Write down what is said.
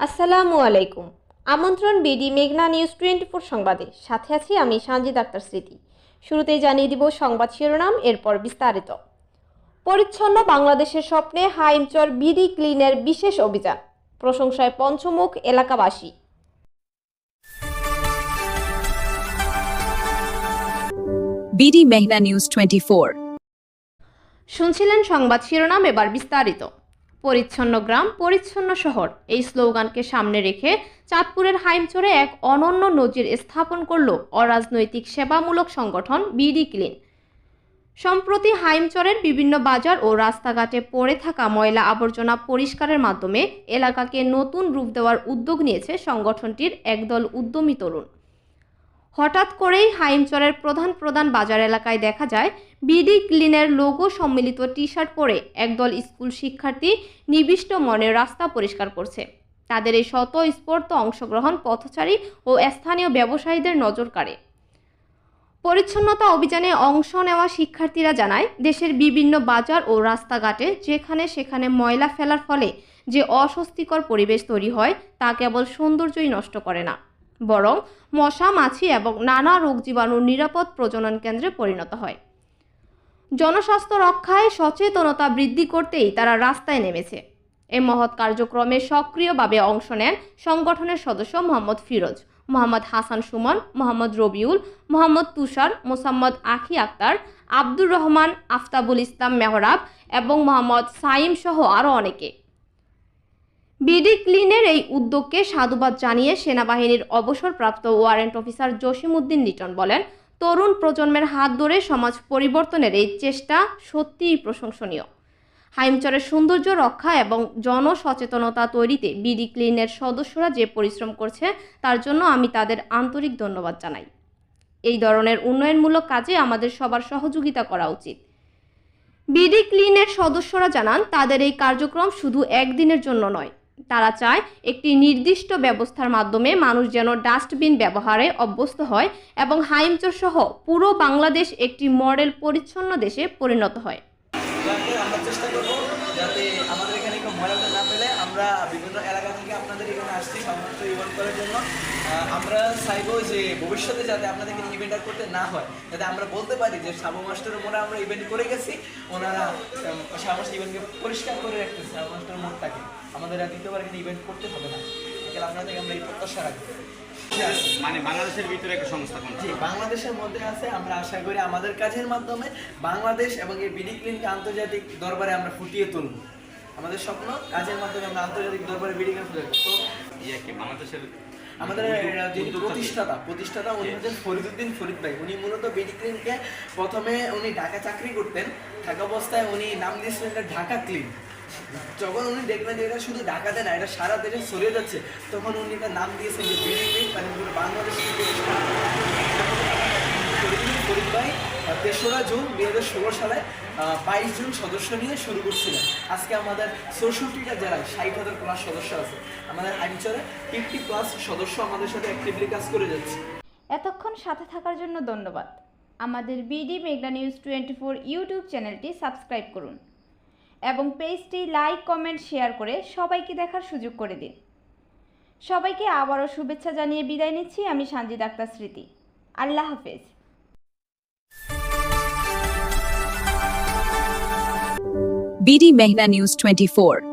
আসসালামু আলাইকুম। আমন্ত্রণ বিডি মেঘনা নিউজ 24 সংবাদে। সাথে আছি আমি সানজিদ আক্তার স্মৃতি। শুরুতেই জানিয়ে দিব সংবাদ শিরোনাম, এরপর বিস্তারিত। পরিচ্ছন্ন বাংলাদেশের স্বপ্নে হাইমচর বিডি ক্লিনের বিশেষ অভিযান, প্রশংসায় পঞ্চমুখ এলাকাবাসী। বিডি মেঘনা নিউজ 24। শুনছিলেন সংবাদ শিরোনাম, এবার বিস্তারিত। পরিচ্ছন্ন গ্রাম পরিচ্ছন্ন শহর, এই স্লোগানকে সামনে রেখে চাঁদপুরের হাইমচরে এক অনন্য নজির স্থাপন করল অরাজনৈতিক সেবামূলক সংগঠন বিডি ক্লিন। সম্প্রতি হাইমচরের বিভিন্ন বাজার ও রাস্তাঘাটে পড়ে থাকা ময়লা আবর্জনা পরিষ্কারের মাধ্যমে এলাকাকে নতুন রূপ দেওয়ার উদ্যোগ নিয়েছে সংগঠনটির একদল উদ্যমী তরুণ। হঠাৎ করেই হাইমচরের প্রধান বাজার এলাকায় দেখা যায় বিডি ক্লিনের লোগো সম্মিলিত টি শার্ট পরে একদল স্কুল শিক্ষার্থী নিবিষ্ট মনে রাস্তা পরিষ্কার করছে। তাদের এই স্বতঃস্ফূর্ত অংশগ্রহণ পথচারী ও স্থানীয় ব্যবসায়ীদের নজর কাড়ে। পরিচ্ছন্নতা অভিযানে অংশ নেওয়া শিক্ষার্থীরা জানায়, দেশের বিভিন্ন বাজার ও রাস্তাঘাটে যেখানে সেখানে ময়লা ফেলার ফলে যে অস্বস্তিকর পরিবেশ তৈরি হয় তা কেবল সৌন্দর্যই নষ্ট করে না, বরং মশা মাছি এবং নানা রোগ জীবাণুর নিরাপদ প্রজনন কেন্দ্রে পরিণত হয়। জনস্বাস্থ্য রক্ষায় সচেতনতা বৃদ্ধি করতেই তারা রাস্তায় নেমেছে। এই মহৎ কার্যক্রমে সক্রিয়ভাবে অংশ নেন সংগঠনের সদস্য মোহাম্মদ ফিরোজ, মোহাম্মদ হাসান সুমন, মোহাম্মদ রবিউল, মোহাম্মদ তুষার, মোসাম্মদ আখি আক্তার, আব্দুর রহমান, আফতাবুল ইসলাম মেহরাব এবং মোহাম্মদ সাইম সহ আরও অনেকে। বিডি ক্লিনের এই উদ্যোগকে সাধুবাদ জানিয়ে সেনাবাহিনীর অবসরপ্রাপ্ত ওয়ারেন্ট অফিসার জসিম উদ্দিন লিটন বলেন, তরুণ প্রজন্মের হাত ধরে সমাজ পরিবর্তনের এই চেষ্টা সত্যিই প্রশংসনীয়। হাইমচরের সৌন্দর্য রক্ষা এবং জনসচেতনতা তৈরিতে বিডি ক্লিনের সদস্যরা যে পরিশ্রম করছে তার জন্য আমি তাদের আন্তরিক ধন্যবাদ জানাই। এই ধরনের উন্নয়নমূলক কাজে আমাদের সবার সহযোগিতা করা উচিত। বিডি ক্লিনের সদস্যরা জানান, তাদের এই কার্যক্রম শুধু একদিনের জন্য নয়, তারা চায় একটি নির্দিষ্ট ব্যবস্থার মাধ্যমে মানুষ যেন ডাস্টবিন ব্যবহারে অভ্যস্ত হয় এবং হাইমচর সহ পুরো বাংলাদেশ একটি মডেল পরিচ্ছন্ন দেশে পরিণত হয়। আমরা চেষ্টা করবো যাতে আমাদের এখানে কেউ ময়লাটা না ফেলে। আমরা বিভিন্ন এলাকা থেকে আপনাদের এখানে আসছি শুধুমাত্র ইভেন্ট করার জন্য। আমরা চাইবো যে ভবিষ্যতে যাতে আপনাদের এখানে ইভেন্ট আর করতে না হয়, যাতে আমরা বলতে পারি যে সাবু মাস্টারের মনে আমরা ইভেন্ট করে গেছি, ওনারা সাবু মাস্টার ইভেন্টকে পরিষ্কার করে রাখতেছে। সাবু মাস্টার মনটাকে আমাদের আর দ্বিতীয়বার এখানে ইভেন্ট করতে হবে না। তাহলে আপনাদের আমরা এই প্রত্যাশা রাখবো। মানে বাংলাদেশের ভিতরে একটা সংস্থা জি, বাংলাদেশের মধ্যে আছে। আমরা আশা করি আমাদের কাজের মাধ্যমে বাংলাদেশ এবং এই বিডি ক্লিনকে আন্তর্জাতিক দরবারে আমরা ফুটিয়ে তুলব। আমাদের স্বপ্ন কাজের মাধ্যমে আমরা আন্তর্জাতিক দরবারে বিডি ক্লিন ফুটিয়ে তুলব। তো বাংলাদেশের আমাদের যিনি প্রতিষ্ঠাতা উনি হচ্ছেন ফরিদউদ্দিন ফরিদ ভাই। উনি মূলত বিডি ক্লিনকে প্রথমে উনি ঢাকা চাকরি করতেন, থাকা অবস্থায় উনি নাম দিয়েছিলেন ঢাকা ক্লিন। যখন উনি দেখলেন যে এটা শুধু ঢাকাতে না, এটা সারা দেশে ছড়িয়ে যাচ্ছে, তখন উনি তার নাম দিয়েছেন যে বিডি ক্লিন, মানে বাংলাদেশ ফরিদ ভাই ৩রা জুন ২০১৬ সালে ২২ জন সদস্য নিয়ে শুরু করছিলেন। আজকে আমাদের ৬৪টা জেলায় ৬০,০০০+ সদস্য আছে। আমাদের হাইমচরে 50+ সদস্য আমাদের সাথে অ্যাক্টিভলি কাজ করে যাচ্ছে। এতক্ষণ সাথে থাকার জন্য ধন্যবাদ। আমাদের বিডি মেঘনা নিউজ 24 ইউটিউব চ্যানেলটি সাবস্ক্রাইব করুন এবং পেজটি লাইক, কমেন্ট, শেয়ার করে সবাইকে দেখার সুযোগ করে দিন। সবাইকে আবারও শুভেচ্ছা জানিয়ে বিদায় নিচ্ছি আমি সানজিদ আক্তার স্মৃতি। আল্লাহ হাফেজ। বিডি মেঘনা নিউজ 24।